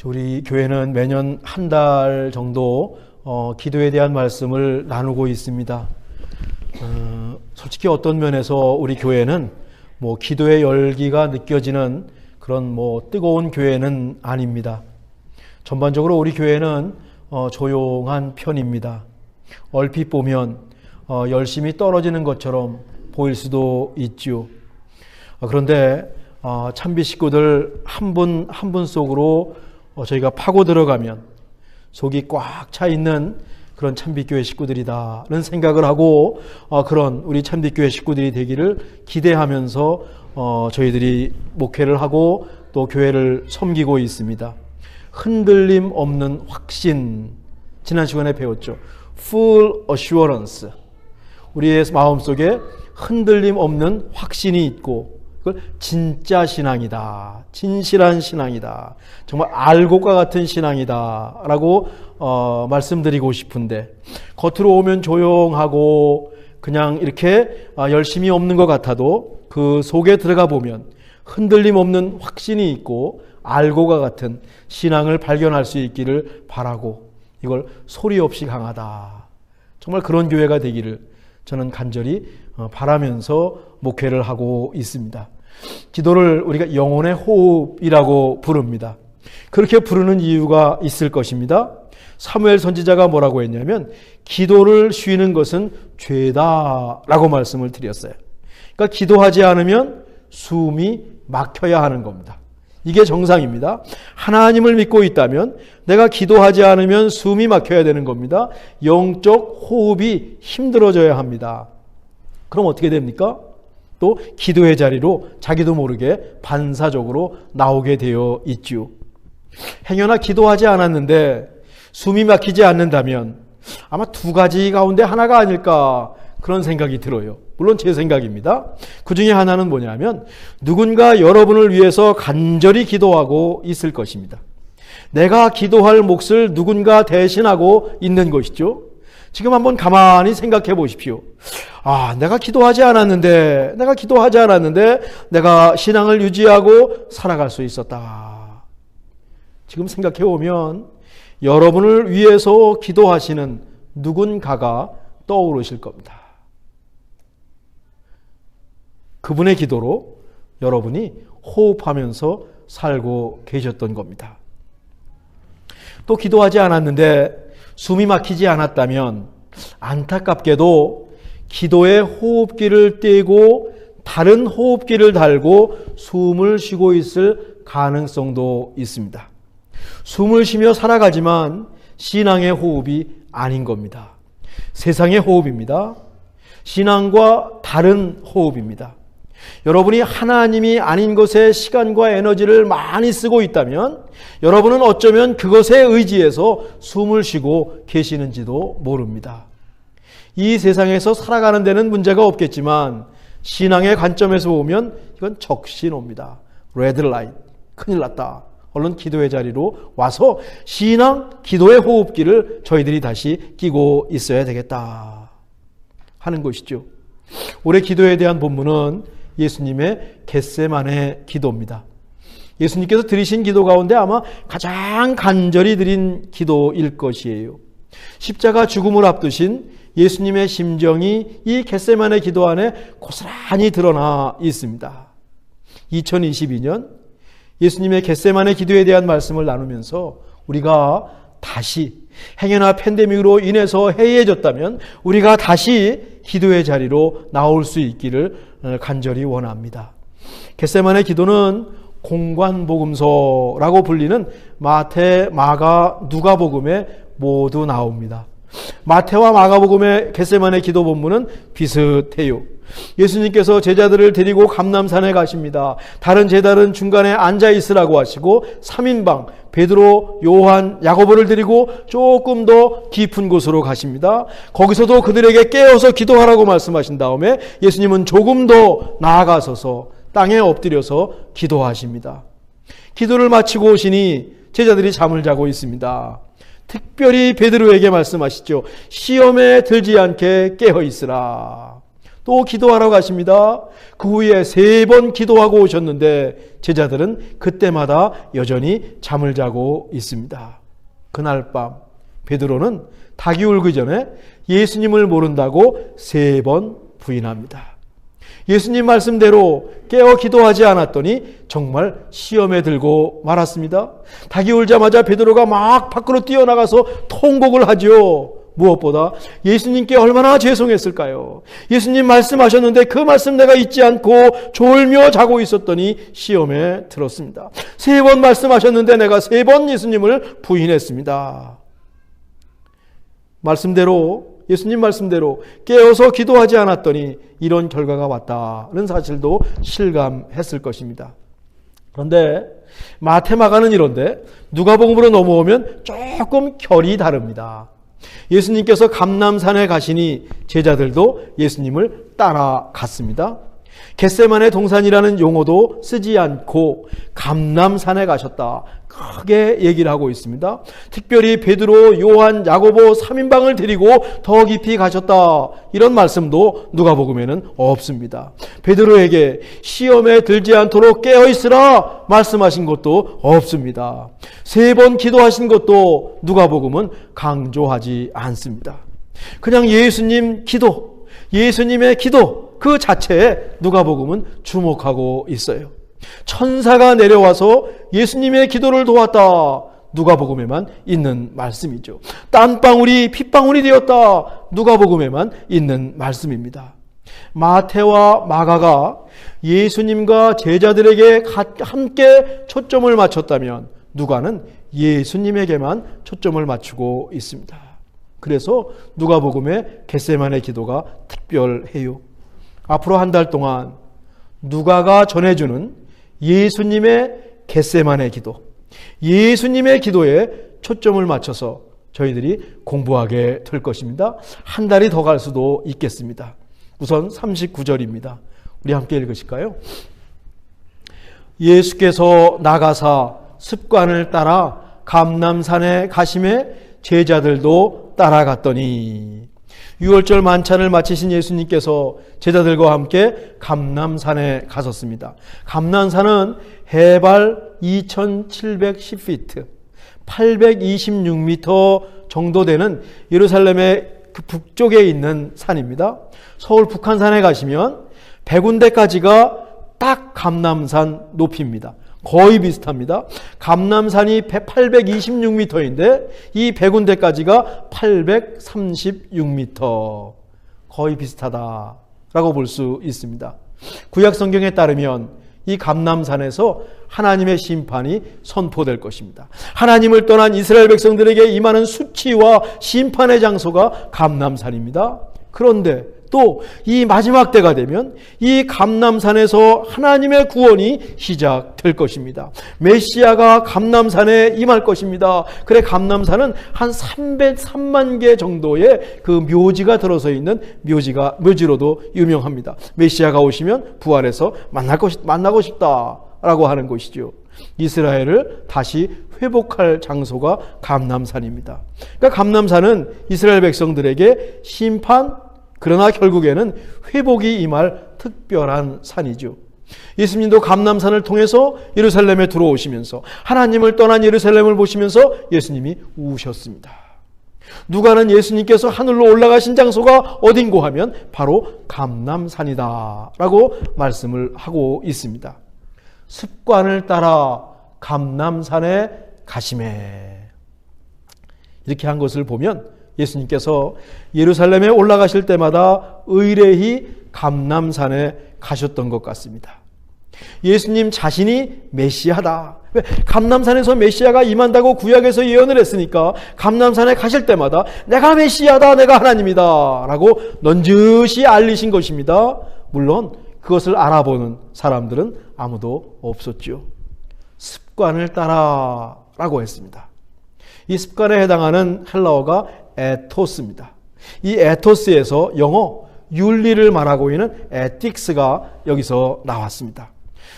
우리 교회는 매년 한 달 정도 기도에 대한 말씀을 나누고 있습니다. 솔직히 어떤 면에서 우리 교회는 기도의 열기가 느껴지는 그런 뜨거운 교회는 아닙니다. 전반적으로 우리 교회는 조용한 편입니다. 얼핏 보면 열심히 떨어지는 것처럼 보일 수도 있죠. 그런데 참비 식구들 한 분 한 분 속으로 저희가 파고 들어가면 속이 꽉 차 있는 그런 참비교회 식구들이다라는 생각을 하고 그런 우리 참비교회 식구들이 되기를 기대하면서 저희들이 목회를 하고 또 교회를 섬기고 있습니다. 흔들림 없는 확신, 지난 시간에 배웠죠. Full assurance. 우리의 마음속에 흔들림 없는 확신이 있고 그걸 진짜 신앙이다, 진실한 신앙이다, 정말 알곡과 같은 신앙이다 라고 말씀드리고 싶은데, 겉으로 오면 조용하고 그냥 이렇게 열심히 없는 것 같아도 그 속에 들어가 보면 흔들림 없는 확신이 있고 알곡과 같은 신앙을 발견할 수 있기를 바라고, 이걸 소리 없이 강하다, 정말 그런 교회가 되기를 저는 간절히 바라면서 목회를 하고 있습니다. 기도를 우리가 영혼의 호흡이라고 부릅니다. 그렇게 부르는 이유가 있을 것입니다. 사무엘 선지자가 뭐라고 했냐면 기도를 쉬는 것은 죄다라고 말씀을 드렸어요. 그러니까 기도하지 않으면 숨이 막혀야 하는 겁니다. 이게 정상입니다. 하나님을 믿고 있다면 내가 기도하지 않으면 숨이 막혀야 되는 겁니다. 영적 호흡이 힘들어져야 합니다. 그럼 어떻게 됩니까? 또 기도의 자리로 자기도 모르게 반사적으로 나오게 되어 있죠. 행여나 기도하지 않았는데 숨이 막히지 않는다면 아마 두 가지 가운데 하나가 아닐까 그런 생각이 들어요. 물론 제 생각입니다. 그 중에 하나는 뭐냐면 누군가 여러분을 위해서 간절히 기도하고 있을 것입니다. 내가 기도할 몫을 누군가 대신하고 있는 것이죠. 지금 한번 가만히 생각해 보십시오. 내가 기도하지 않았는데 내가 신앙을 유지하고 살아갈 수 있었다. 지금 생각해 보면 여러분을 위해서 기도하시는 누군가가 떠오르실 겁니다. 그분의 기도로 여러분이 호흡하면서 살고 계셨던 겁니다. 또 기도하지 않았는데 숨이 막히지 않았다면 안타깝게도 기도의 호흡기를 떼고 다른 호흡기를 달고 숨을 쉬고 있을 가능성도 있습니다. 숨을 쉬며 살아가지만 신앙의 호흡이 아닌 겁니다. 세상의 호흡입니다. 신앙과 다른 호흡입니다. 여러분이 하나님이 아닌 것에 시간과 에너지를 많이 쓰고 있다면 여러분은 어쩌면 그것에 의지해서 숨을 쉬고 계시는지도 모릅니다. 이 세상에서 살아가는 데는 문제가 없겠지만 신앙의 관점에서 보면 이건 적신호입니다. 레드라이트, 큰일 났다. 얼른 기도의 자리로 와서 신앙, 기도의 호흡기를 저희들이 다시 끼고 있어야 되겠다 하는 것이죠. 올해 기도에 대한 본문은 예수님의 겟세마네 기도입니다. 예수님께서 드리신 기도 가운데 아마 가장 간절히 드린 기도일 것이에요. 십자가 죽음을 앞두신 예수님의 심정이 이 겟세마네 기도 안에 고스란히 드러나 있습니다. 2022년 예수님의 겟세마네 기도에 대한 말씀을 나누면서 우리가 다시 행여나 팬데믹으로 인해서 해이해졌다면 우리가 다시 기도의 자리로 나올 수 있기를 간절히 원합니다. 겟세마네 기도는 공관복음서라고 불리는 마태, 마가, 누가복음에 모두 나옵니다. 마태와 마가복음의 겟세마네 기도 본문은 비슷해요. 예수님께서 제자들을 데리고 감람산에 가십니다. 다른 제자들은 중간에 앉아 있으라고 하시고 3인방 베드로, 요한, 야고보를 데리고 조금 더 깊은 곳으로 가십니다. 거기서도 그들에게 깨어서 기도하라고 말씀하신 다음에 예수님은 조금 더 나아가서서 땅에 엎드려서 기도하십니다. 기도를 마치고 오시니 제자들이 잠을 자고 있습니다. 특별히 베드로에게 말씀하시죠. 시험에 들지 않게 깨어 있으라. 또 기도하러 가십니다. 그 후에 3번 기도하고 오셨는데 제자들은 그때마다 여전히 잠을 자고 있습니다. 그날 밤 베드로는 닭이 울기 전에 예수님을 모른다고 3번 부인합니다. 예수님 말씀대로 깨어 기도하지 않았더니 정말 시험에 들고 말았습니다. 닭이 울자마자 베드로가 막 밖으로 뛰어나가서 통곡을 하죠. 무엇보다 예수님께 얼마나 죄송했을까요? 예수님 말씀하셨는데 그 말씀 내가 잊지 않고 졸며 자고 있었더니 시험에 들었습니다. 3번 말씀하셨는데 내가 3번 예수님을 부인했습니다. 예수님 말씀대로 깨어서 기도하지 않았더니 이런 결과가 왔다는 사실도 실감했을 것입니다. 그런데 마태마가는 이런데 누가복음으로 넘어오면 조금 결이 다릅니다. 예수님께서 감람산에 가시니 제자들도 예수님을 따라갔습니다. 겟세마네 동산이라는 용어도 쓰지 않고 감람산에 가셨다, 크게 얘기를 하고 있습니다. 특별히 베드로, 요한, 야고보 3인방을 데리고 더 깊이 가셨다, 이런 말씀도 누가복음에는 없습니다. 베드로에게 시험에 들지 않도록 깨어있으라 말씀하신 것도 없습니다. 3번 기도하신 것도 누가복음은 강조하지 않습니다. 그냥 예수님의 기도 그 자체에 누가복음은 주목하고 있어요. 천사가 내려와서 예수님의 기도를 도왔다, 누가복음에만 있는 말씀이죠. 땀방울이 핏방울이 되었다, 누가복음에만 있는 말씀입니다. 마태와 마가가 예수님과 제자들에게 함께 초점을 맞췄다면 누가는 예수님에게만 초점을 맞추고 있습니다. 그래서 누가복음의 겟세마네 기도가 특별해요. 앞으로 한 달 동안 누가가 전해주는 예수님의 겟세마네 기도, 예수님의 기도에 초점을 맞춰서 저희들이 공부하게 될 것입니다. 한 달이 더 갈 수도 있겠습니다. 우선 39절입니다. 우리 함께 읽으실까요? 예수께서 나가사 습관을 따라 감람산에 가심에 제자들도 따라갔더니, 6월절 만찬을 마치신 예수님께서 제자들과 함께 감람산에 가셨습니다. 감람산은 해발 2710피트, 826m 정도 되는 예루살렘의 그 북쪽에 있는 산입니다. 서울 북한산에 가시면 100군데까지가 딱 감람산 높이입니다. 거의 비슷합니다. 감람산이 826m인데 이 100군데까지가 836m, 거의 비슷하다라고 볼 수 있습니다. 구약 성경에 따르면 이 감람산에서 하나님의 심판이 선포될 것입니다. 하나님을 떠난 이스라엘 백성들에게 임하는 수치와 심판의 장소가 감람산입니다. 그런데 또 이 마지막 때가 되면 이 감람산에서 하나님의 구원이 시작될 것입니다. 메시아가 감람산에 임할 것입니다. 그래, 감람산은 한 303만 개 정도의 그 묘지가 들어서 있는 묘지로도 유명합니다. 메시아가 오시면 부활해서 만나고 싶다라고 하는 곳이죠. 이스라엘을 다시 회복할 장소가 감람산입니다. 그러니까 감람산은 이스라엘 백성들에게 심판, 그러나 결국에는 회복이 임할 특별한 산이죠. 예수님도 감람산을 통해서 예루살렘에 들어오시면서 하나님을 떠난 예루살렘을 보시면서 예수님이 우셨습니다. 누가는 예수님께서 하늘로 올라가신 장소가 어딘고 하면 바로 감람산이다 라고 말씀을 하고 있습니다. 습관을 따라 감람산에 가시매, 이렇게 한 것을 보면 예수님께서 예루살렘에 올라가실 때마다 의례히 감람산에 가셨던 것 같습니다. 예수님 자신이 메시아다. 감람산에서 메시아가 임한다고 구약에서 예언을 했으니까 감람산에 가실 때마다 내가 메시아다, 내가 하나님이다 라고 넌지시 알리신 것입니다. 물론 그것을 알아보는 사람들은 아무도 없었죠. 습관을 따라 라고 했습니다. 이 습관에 해당하는 헬라어가 에토스입니다. 이 에토스에서 영어 윤리를 말하고 있는 에틱스가 여기서 나왔습니다.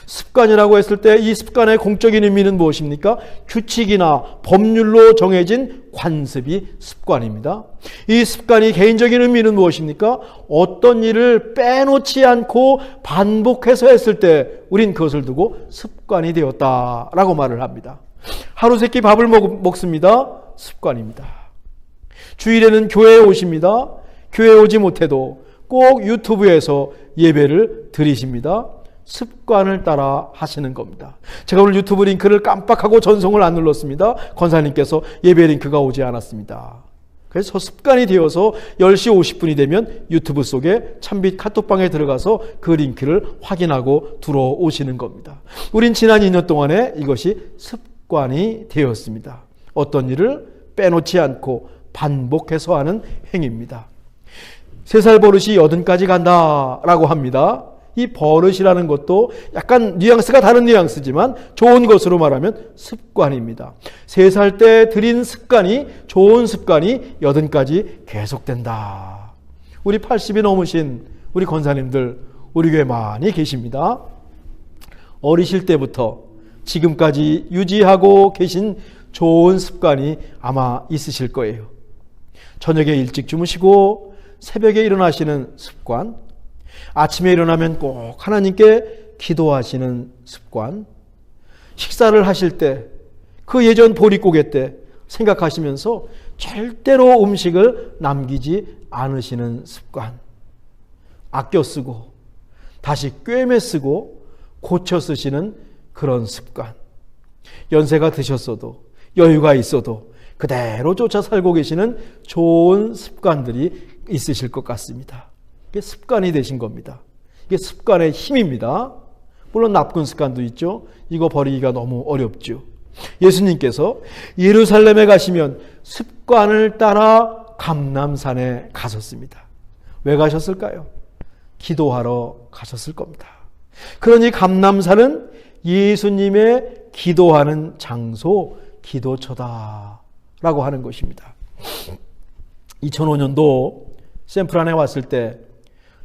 습관이라고 했을 때 이 습관의 공적인 의미는 무엇입니까? 규칙이나 법률로 정해진 관습이 습관입니다. 이 습관이 개인적인 의미는 무엇입니까? 어떤 일을 빼놓지 않고 반복해서 했을 때 우린 그것을 두고 습관이 되었다라고 말을 합니다. 하루 세끼 밥을 먹습니다. 습관입니다. 주일에는 교회에 오십니다. 교회에 오지 못해도 꼭 유튜브에서 예배를 드리십니다. 습관을 따라 하시는 겁니다. 제가 오늘 유튜브 링크를 깜빡하고 전송을 안 눌렀습니다. 권사님께서 예배 링크가 오지 않았습니다. 그래서 습관이 되어서 10시 50분이 되면 유튜브 속에 참빛 카톡방에 들어가서 그 링크를 확인하고 들어오시는 겁니다. 우린 지난 2년 동안에 이것이 습관이 되었습니다. 어떤 일을 빼놓지 않고 반복해서 하는 행위입니다. 3살 버릇이 80까지 간다라고 합니다. 이 버릇이라는 것도 약간 뉘앙스가 다른 뉘앙스지만 좋은 것으로 말하면 습관입니다. 3살 때 들인 습관이, 좋은 습관이 80까지 계속된다. 우리 80이 넘으신 우리 권사님들 우리 교회 많이 계십니다. 어리실 때부터 지금까지 유지하고 계신 좋은 습관이 아마 있으실 거예요. 저녁에 일찍 주무시고 새벽에 일어나시는 습관, 아침에 일어나면 꼭 하나님께 기도하시는 습관, 식사를 하실 때 그 예전 보릿고개 때 생각하시면서 절대로 음식을 남기지 않으시는 습관, 아껴 쓰고 다시 꿰매 쓰고 고쳐 쓰시는 그런 습관, 연세가 드셨어도 여유가 있어도 그대로 쫓아 살고 계시는 좋은 습관들이 있으실 것 같습니다. 이게 습관이 되신 겁니다. 이게 습관의 힘입니다. 물론 나쁜 습관도 있죠. 이거 버리기가 너무 어렵죠. 예수님께서 예루살렘에 가시면 습관을 따라 감람산에 가셨습니다. 왜 가셨을까요? 기도하러 가셨을 겁니다. 그러니 감람산은 예수님의 기도하는 장소, 기도처다라고 하는 것입니다. 2005년도 샌프란에 왔을 때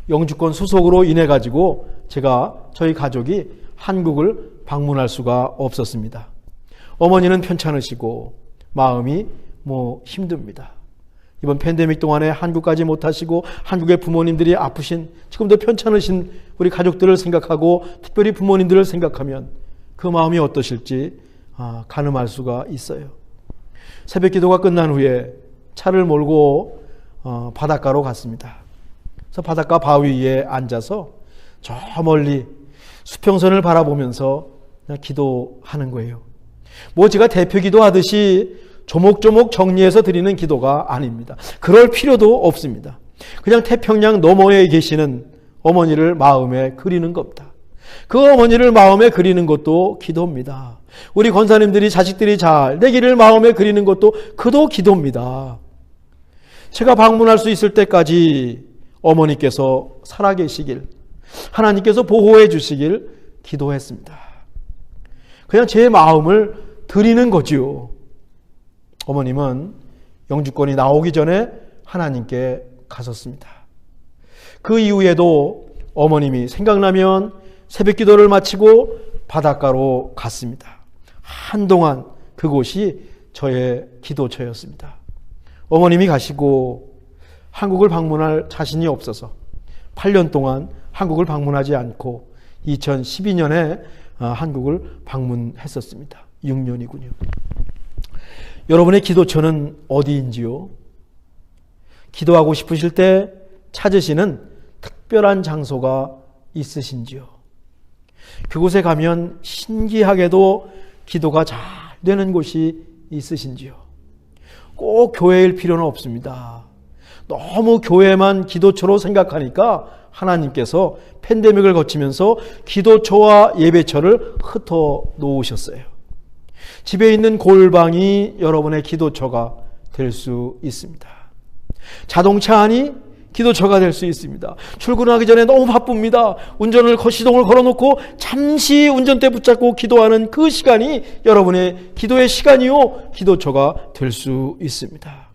영주권 수속으로 인해 가지고 제가 저희 가족이 한국을 방문할 수가 없었습니다. 어머니는 편찮으시고 마음이 힘듭니다. 이번 팬데믹 동안에 한국 가지 못하시고 한국의 부모님들이 아프신, 지금도 편찮으신 우리 가족들을 생각하고 특별히 부모님들을 생각하면 그 마음이 어떠실지 가늠할 수가 있어요. 새벽 기도가 끝난 후에 차를 몰고 바닷가로 갔습니다. 그래서 바닷가 바위 위에 앉아서 저 멀리 수평선을 바라보면서 그냥 기도하는 거예요. 제가 대표 기도하듯이 조목조목 정리해서 드리는 기도가 아닙니다. 그럴 필요도 없습니다. 그냥 태평양 너머에 계시는 어머니를 마음에 그리는 겁니다. 그 어머니를 마음에 그리는 것도 기도입니다. 우리 권사님들이 자식들이 잘 되기를 마음에 그리는 것도 그도 기도입니다. 제가 방문할 수 있을 때까지 어머니께서 살아계시길, 하나님께서 보호해 주시길 기도했습니다. 그냥 제 마음을 드리는 거지요. 어머님은 영주권이 나오기 전에 하나님께 가셨습니다. 그 이후에도 어머님이 생각나면 새벽 기도를 마치고 바닷가로 갔습니다. 한동안 그곳이 저의 기도처였습니다. 어머님이 가시고 한국을 방문할 자신이 없어서 8년 동안 한국을 방문하지 않고 2012년에 한국을 방문했었습니다. 6년이군요. 여러분의 기도처는 어디인지요? 기도하고 싶으실 때 찾으시는 특별한 장소가 있으신지요? 그곳에 가면 신기하게도 기도가 잘 되는 곳이 있으신지요? 꼭 교회일 필요는 없습니다. 너무 교회만 기도처로 생각하니까 하나님께서 팬데믹을 거치면서 기도처와 예배처를 흩어 놓으셨어요. 집에 있는 골방이 여러분의 기도처가 될 수 있습니다. 자동차 안이 기도처가 될 수 있습니다. 출근하기 전에 너무 바쁩니다. 시동을 걸어놓고 잠시 운전대 붙잡고 기도하는 그 시간이 여러분의 기도의 시간이요, 기도처가 될 수 있습니다.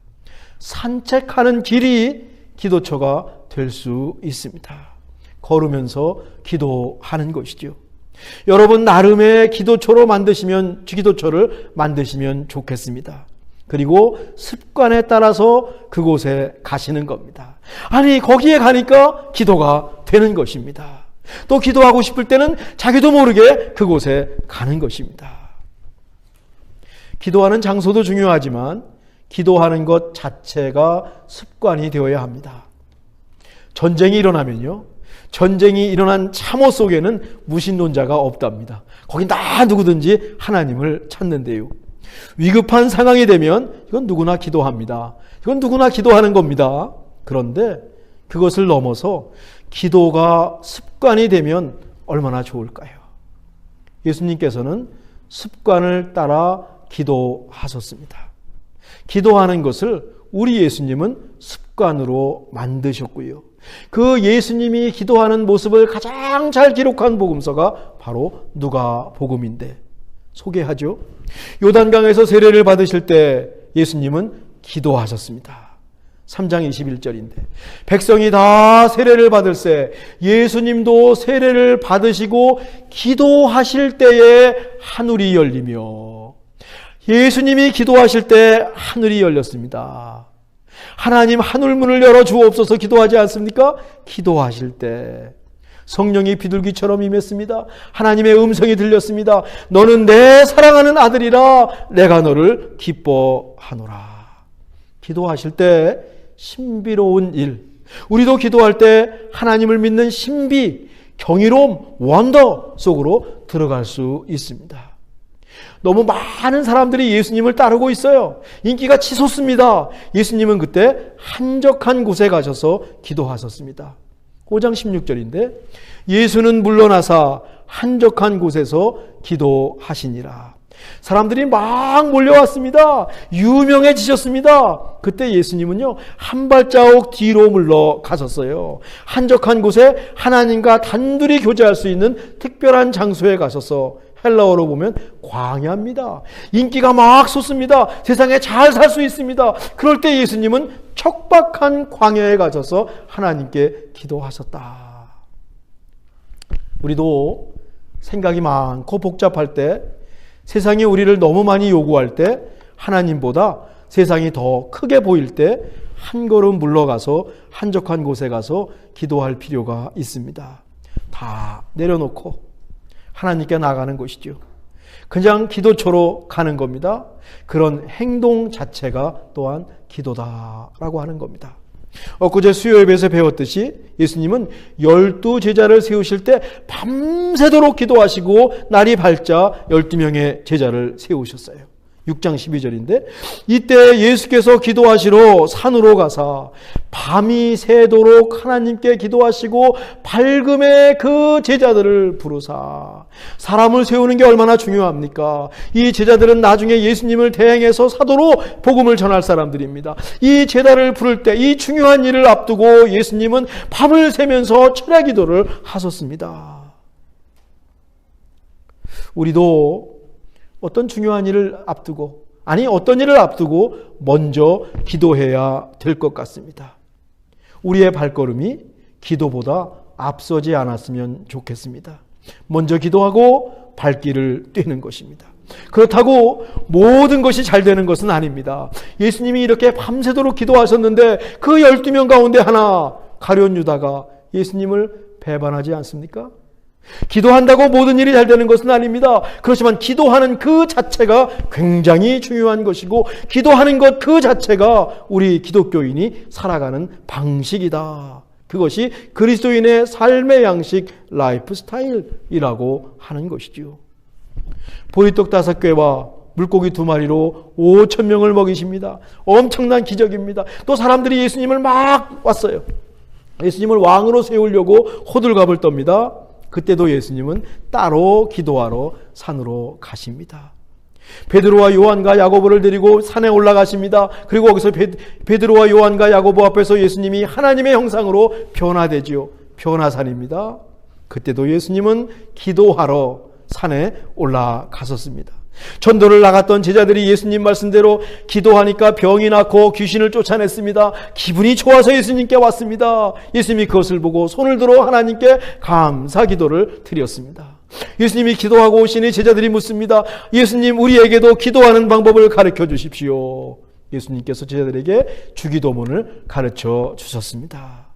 산책하는 길이 기도처가 될 수 있습니다. 걸으면서 기도하는 것이죠. 여러분 나름의 기도처를 만드시면 좋겠습니다. 그리고 습관에 따라서 그곳에 가시는 겁니다. 아니, 거기에 가니까 기도가 되는 것입니다. 또 기도하고 싶을 때는 자기도 모르게 그곳에 가는 것입니다. 기도하는 장소도 중요하지만 기도하는 것 자체가 습관이 되어야 합니다. 전쟁이 일어나면요, 전쟁이 일어난 참호 속에는 무신론자가 없답니다. 거긴 다 누구든지 하나님을 찾는데요. 위급한 상황이 되면 이건 누구나 기도합니다. 이건 누구나 기도하는 겁니다. 그런데 그것을 넘어서 기도가 습관이 되면 얼마나 좋을까요? 예수님께서는 습관을 따라 기도하셨습니다. 기도하는 것을 우리 예수님은 습관으로 만드셨고요. 그 예수님이 기도하는 모습을 가장 잘 기록한 복음서가 바로 누가복음인데 소개하죠. 요단강에서 세례를 받으실 때 예수님은 기도하셨습니다. 3장 21절인데 백성이 다 세례를 받을새 예수님도 세례를 받으시고 기도하실 때에 하늘이 열리며, 예수님이 기도하실 때 하늘이 열렸습니다. 하나님 하늘문을 열어 주옵소서 기도하지 않습니까? 기도하실 때 성령이 비둘기처럼 임했습니다. 하나님의 음성이 들렸습니다. 너는 내 사랑하는 아들이라 내가 너를 기뻐하노라. 기도하실 때 신비로운 일, 우리도 기도할 때 하나님을 믿는 신비, 경이로움, 원더 속으로 들어갈 수 있습니다. 너무 많은 사람들이 예수님을 따르고 있어요. 인기가 치솟습니다. 예수님은 그때 한적한 곳에 가셔서 기도하셨습니다. 5장 16절인데 예수는 물러나사 한적한 곳에서 기도하시니라. 사람들이 막 몰려왔습니다. 유명해지셨습니다. 그때 예수님은요, 한 발자국 뒤로 물러가셨어요. 한적한 곳에 하나님과 단둘이 교제할 수 있는 특별한 장소에 가셔서, 헬라어로 보면 광야입니다. 인기가 막 솟습니다. 세상에 잘 살 수 있습니다. 그럴 때 예수님은 척박한 광야에 가셔서 하나님께 기도하셨다. 우리도 생각이 많고 복잡할 때, 세상이 우리를 너무 많이 요구할 때, 하나님보다 세상이 더 크게 보일 때 한 걸음 물러가서 한적한 곳에 가서 기도할 필요가 있습니다. 다 내려놓고 하나님께 나가는 것이죠. 그냥 기도처로 가는 겁니다. 그런 행동 자체가 또한 기도다라고 하는 겁니다. 엊그제 수요예배에서 배웠듯이 예수님은 12제자를 세우실 때 밤새도록 기도하시고 날이 밝자 12명의 제자를 세우셨어요. 6장 12절인데 이때 예수께서 기도하시러 산으로 가사 밤이 새도록 하나님께 기도하시고 밝음에 그 제자들을 부르사. 사람을 세우는 게 얼마나 중요합니까? 이 제자들은 나중에 예수님을 대행해서 사도로 복음을 전할 사람들입니다. 이 제자를 부를 때 이 중요한 일을 앞두고 예수님은 밤을 새면서 철야 기도를 하셨습니다. 우리도 어떤 중요한 일을 앞두고, 어떤 일을 앞두고 먼저 기도해야 될 것 같습니다. 우리의 발걸음이 기도보다 앞서지 않았으면 좋겠습니다. 먼저 기도하고 발길을 떼는 것입니다. 그렇다고 모든 것이 잘 되는 것은 아닙니다. 예수님이 이렇게 밤새도록 기도하셨는데 그 12명 가운데 하나, 가룟 유다가 예수님을 배반하지 않습니까? 기도한다고 모든 일이 잘 되는 것은 아닙니다. 그렇지만 기도하는 그 자체가 굉장히 중요한 것이고, 기도하는 것 그 자체가 우리 기독교인이 살아가는 방식이다. 그것이 그리스도인의 삶의 양식, 라이프 스타일이라고 하는 것이죠. 보리떡 5개와 물고기 2마리로 5,000명을 먹이십니다. 엄청난 기적입니다. 또 사람들이 예수님을 막 왔어요. 예수님을 왕으로 세우려고 호들갑을 떱니다. 그때도 예수님은 따로 기도하러 산으로 가십니다. 베드로와 요한과 야고보를 데리고 산에 올라가십니다. 그리고 거기서 베드로와 요한과 야고보 앞에서 예수님이 하나님의 형상으로 변화되지요. 변화산입니다. 그때도 예수님은 기도하러 산에 올라가셨습니다. 전도를 나갔던 제자들이 예수님 말씀대로 기도하니까 병이 낫고 귀신을 쫓아냈습니다. 기분이 좋아서 예수님께 왔습니다. 예수님이 그것을 보고 손을 들어 하나님께 감사 기도를 드렸습니다. 예수님이 기도하고 오시니 제자들이 묻습니다. 예수님, 우리에게도 기도하는 방법을 가르쳐 주십시오. 예수님께서 제자들에게 주기도문을 가르쳐 주셨습니다.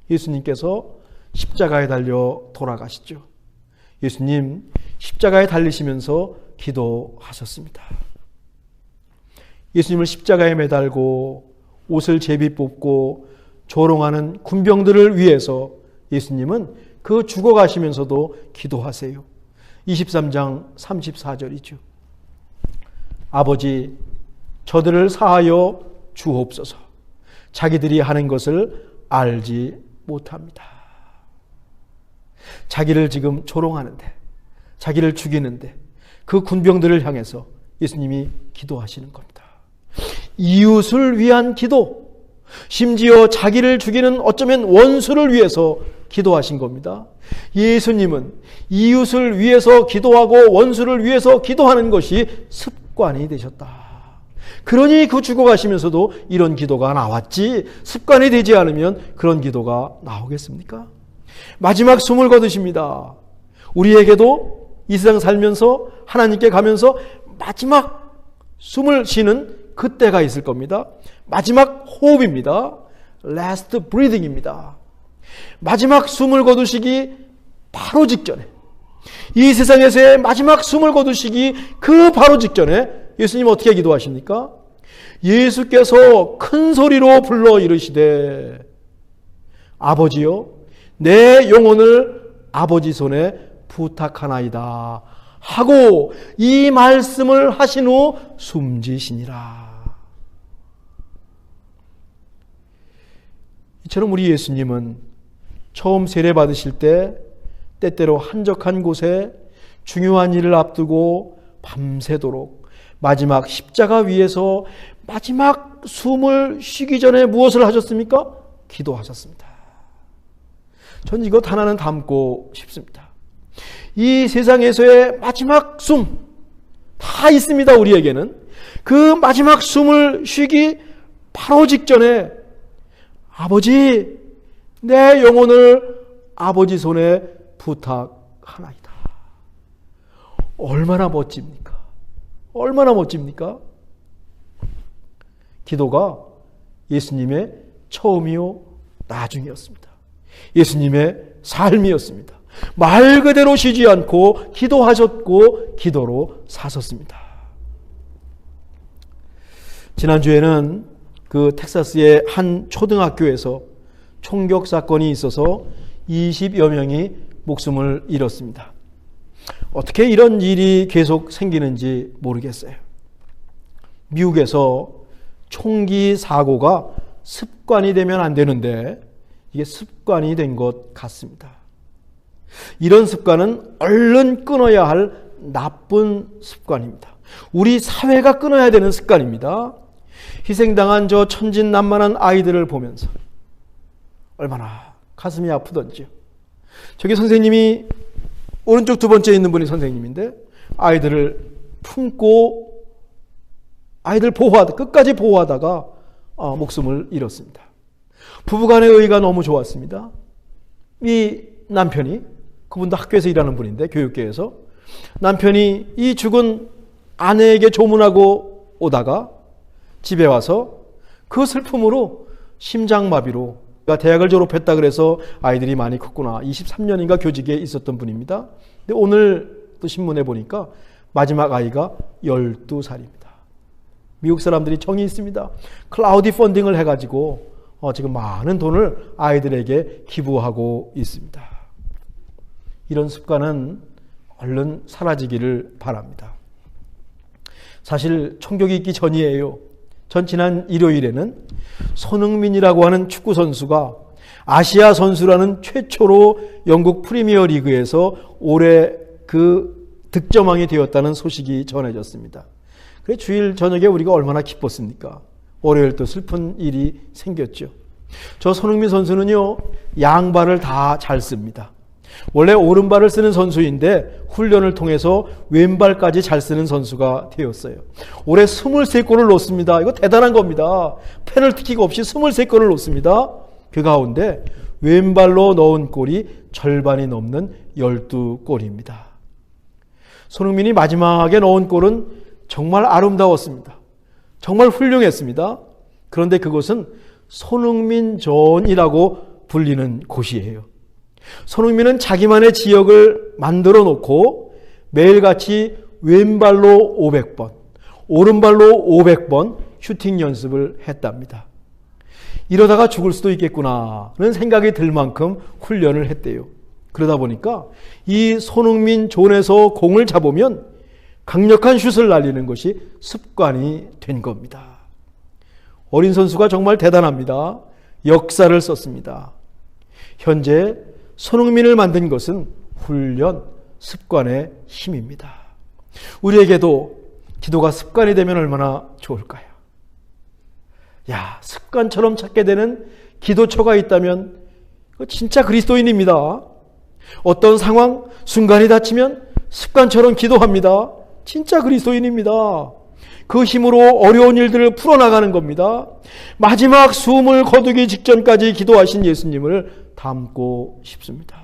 예수님께서 십자가에 달려 돌아가시죠. 예수님 십자가에 달리시면서 기도하셨습니다. 예수님을 십자가에 매달고 옷을 제비 뽑고 조롱하는 군병들을 위해서 예수님은 그 죽어가시면서도 기도하세요. 23장 34절이죠. 아버지, 저들을 사하여 주옵소서. 자기들이 하는 것을 알지 못합니다. 자기를 지금 조롱하는데, 자기를 죽이는데 그 군병들을 향해서 예수님이 기도하시는 겁니다. 이웃을 위한 기도, 심지어 자기를 죽이는 어쩌면 원수를 위해서 기도하신 겁니다. 예수님은 이웃을 위해서 기도하고 원수를 위해서 기도하는 것이 습관이 되셨다. 그러니 그 죽어가시면서도 이런 기도가 나왔지, 습관이 되지 않으면 그런 기도가 나오겠습니까? 마지막 숨을 거두십니다. 우리에게도 이 세상 살면서 하나님께 가면서 마지막 숨을 쉬는 그때가 있을 겁니다. 마지막 호흡입니다. last breathing입니다. 마지막 숨을 거두시기 바로 직전에, 이 세상에서의 마지막 숨을 거두시기 그 바로 직전에 예수님 어떻게 기도하십니까? 예수께서 큰 소리로 불러 이르시되 아버지여, 내 영혼을 아버지 손에 부탁하나이다 하고 이 말씀을 하신 후 숨지시니라. 이처럼 우리 예수님은 처음 세례 받으실 때 때때로 한적한 곳에 중요한 일을 앞두고 밤새도록 마지막 십자가 위에서 마지막 숨을 쉬기 전에 무엇을 하셨습니까? 기도하셨습니다. 전 이것 하나는 담고 싶습니다. 이 세상에서의 마지막 숨 다 있습니다. 우리에게는 그 마지막 숨을 쉬기 바로 직전에 아버지, 내 영혼을 아버지 손에 부탁하나이다. 얼마나 멋집니까? 얼마나 멋집니까? 기도가 예수님의 처음이요 나중이었습니다. 예수님의 삶이었습니다. 말 그대로 쉬지 않고 기도하셨고 기도로 사셨습니다. 지난주에는 그 텍사스의 한 초등학교에서 총격 사건이 있어서 20여 명이 목숨을 잃었습니다. 어떻게 이런 일이 계속 생기는지 모르겠어요. 미국에서 총기 사고가 습관이 되면 안 되는데 이게 습관이 된 것 같습니다. 이런 습관은 얼른 끊어야 할 나쁜 습관입니다. 우리 사회가 끊어야 되는 습관입니다. 희생당한 저 천진난만한 아이들을 보면서 얼마나 가슴이 아프던지요. 저기 선생님이 오른쪽 두 번째 있는 분이 선생님인데 아이들을 품고 아이들 끝까지 보호하다가 목숨을 잃었습니다. 부부간의 의가 너무 좋았습니다. 이 남편이, 그분도 학교에서 일하는 분인데 교육계에서, 남편이 이 죽은 아내에게 조문하고 오다가 집에 와서 그 슬픔으로 심장마비로, 대학을 졸업했다 그래서 아이들이 많이 컸구나, 23년인가 교직에 있었던 분입니다. 근데 오늘 또 신문에 보니까 마지막 아이가 12살입니다. 미국 사람들이 정이 있습니다. 클라우디 펀딩을 해가지고 지금 많은 돈을 아이들에게 기부하고 있습니다. 이런 습관은 얼른 사라지기를 바랍니다. 사실 총격이 있기 전이에요. 전 지난 일요일에는 손흥민이라고 하는 축구 선수가 아시아 선수라는 최초로 영국 프리미어 리그에서 올해 그 득점왕이 되었다는 소식이 전해졌습니다. 그래 주일 저녁에 우리가 얼마나 기뻤습니까? 월요일 또 슬픈 일이 생겼죠. 저 손흥민 선수는요, 양발을 다 잘 씁니다. 원래 오른발을 쓰는 선수인데 훈련을 통해서 왼발까지 잘 쓰는 선수가 되었어요. 올해 23골을 넣습니다. 이거 대단한 겁니다. 페널티킥 없이 23골을 넣습니다. 그 가운데 왼발로 넣은 골이 절반이 넘는 12골입니다. 손흥민이 마지막에 넣은 골은 정말 아름다웠습니다. 정말 훌륭했습니다. 그런데 그것은 손흥민존이라고 불리는 곳이에요. 손흥민은 자기만의 지역을 만들어 놓고 매일같이 왼발로 500번, 오른발로 500번 슈팅 연습을 했답니다. 이러다가 죽을 수도 있겠구나는 생각이 들 만큼 훈련을 했대요. 그러다 보니까 이 손흥민 존에서 공을 잡으면 강력한 슛을 날리는 것이 습관이 된 겁니다. 어린 선수가 정말 대단합니다. 역사를 썼습니다. 현재 손흥민을 만든 것은 훈련, 습관의 힘입니다. 우리에게도 기도가 습관이 되면 얼마나 좋을까요? 습관처럼 찾게 되는 기도처가 있다면 진짜 그리스도인입니다. 어떤 상황, 순간이 닥치면 습관처럼 기도합니다. 진짜 그리스도인입니다. 그 힘으로 어려운 일들을 풀어나가는 겁니다. 마지막 숨을 거두기 직전까지 기도하신 예수님을 닮고 싶습니다.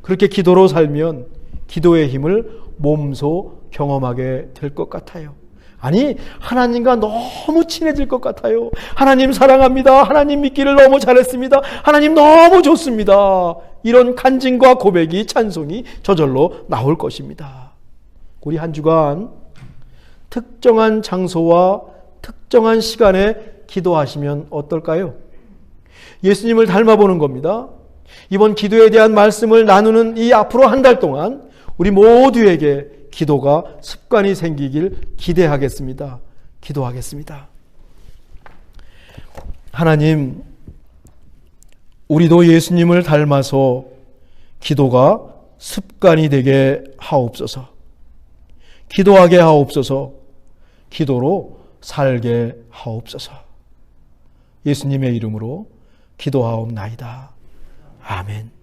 그렇게 기도로 살면 기도의 힘을 몸소 경험하게 될 것 같아요. 아니, 하나님과 너무 친해질 것 같아요. 하나님 사랑합니다. 하나님 믿기를 너무 잘했습니다. 하나님 너무 좋습니다. 이런 간증과 고백이, 찬송이 저절로 나올 것입니다. 우리 한 주간 특정한 장소와 특정한 시간에 기도하시면 어떨까요? 예수님을 닮아보는 겁니다. 이번 기도에 대한 말씀을 나누는 이 앞으로 한 달 동안 우리 모두에게 기도가 습관이 생기길 기대하겠습니다. 기도하겠습니다. 하나님, 우리도 예수님을 닮아서 기도가 습관이 되게 하옵소서. 기도하게 하옵소서. 기도로 살게 하옵소서. 예수님의 이름으로 기도하옵나이다. 아멘.